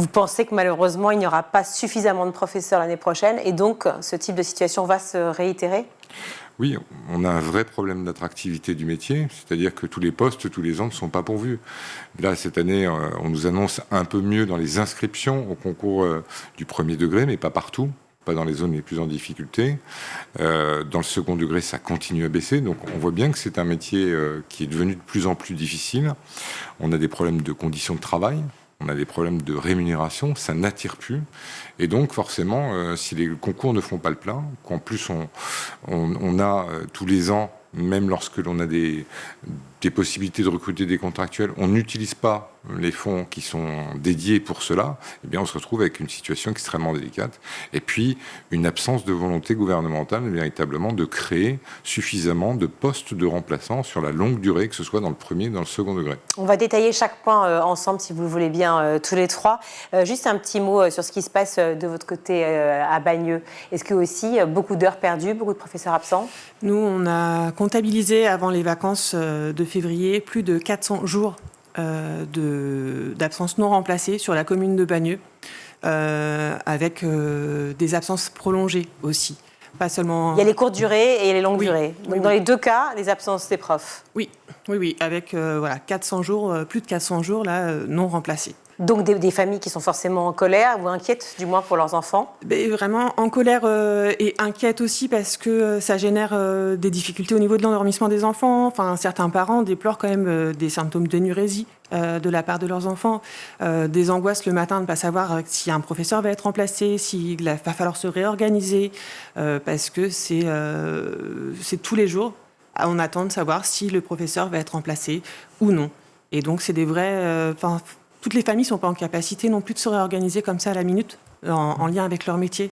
Vous pensez que malheureusement, il n'y aura pas suffisamment de professeurs l'année prochaine et donc ce type de situation va se réitérer ? Oui, on a un vrai problème d'attractivité du métier, c'est-à-dire que tous les postes, tous les ans, ne sont pas pourvus. Là, cette année, on nous annonce un peu mieux dans les inscriptions au concours du premier degré, mais pas partout, pas dans les zones les plus en difficulté. Dans le second degré, ça continue à baisser, donc on voit bien que c'est un métier qui est devenu de plus en plus difficile. On a des problèmes de conditions de travail. On a des problèmes de rémunération, ça n'attire plus. Et donc, forcément, si les concours ne font pas le plein, qu'en plus on a tous les ans, même lorsque l'on a des possibilités de recruter des contractuels, on n'utilise pas les fonds qui sont dédiés pour cela, eh bien on se retrouve avec une situation extrêmement délicate. Et puis, une absence de volonté gouvernementale, véritablement, de créer suffisamment de postes de remplaçants sur la longue durée, que ce soit dans le premier et dans le second degré. On va détailler chaque point ensemble, si vous le voulez bien, tous les trois. Juste un petit mot sur ce qui se passe de votre côté à Bagneux. Est-ce que aussi beaucoup d'heures perdues, beaucoup de professeurs absents ? Nous, on a comptabilisé avant les vacances de février plus de 400 jours d'absences non remplacées sur la commune de Bagneux, avec des absences prolongées aussi. Pas seulement... Il y a les courtes durées et les longues durées. Donc oui, dans les deux cas, les absences des profs. Oui, avec 400 jours, plus de 400 jours là, non remplacés. Donc des familles qui sont forcément en colère ou inquiètes, du moins pour leurs enfants ? Vraiment en colère et inquiète aussi parce que ça génère des difficultés au niveau de l'endormissement des enfants. Enfin, certains parents déplorent quand même des symptômes d'énurésie de la part de leurs enfants, des angoisses le matin de ne pas savoir si un professeur va être remplacé, s'il va falloir se réorganiser, parce que c'est tous les jours, on attend de savoir si le professeur va être remplacé ou non. Et donc c'est des vrais... toutes les familles ne sont pas en capacité non plus de se réorganiser comme ça à la minute, en lien avec leur métier.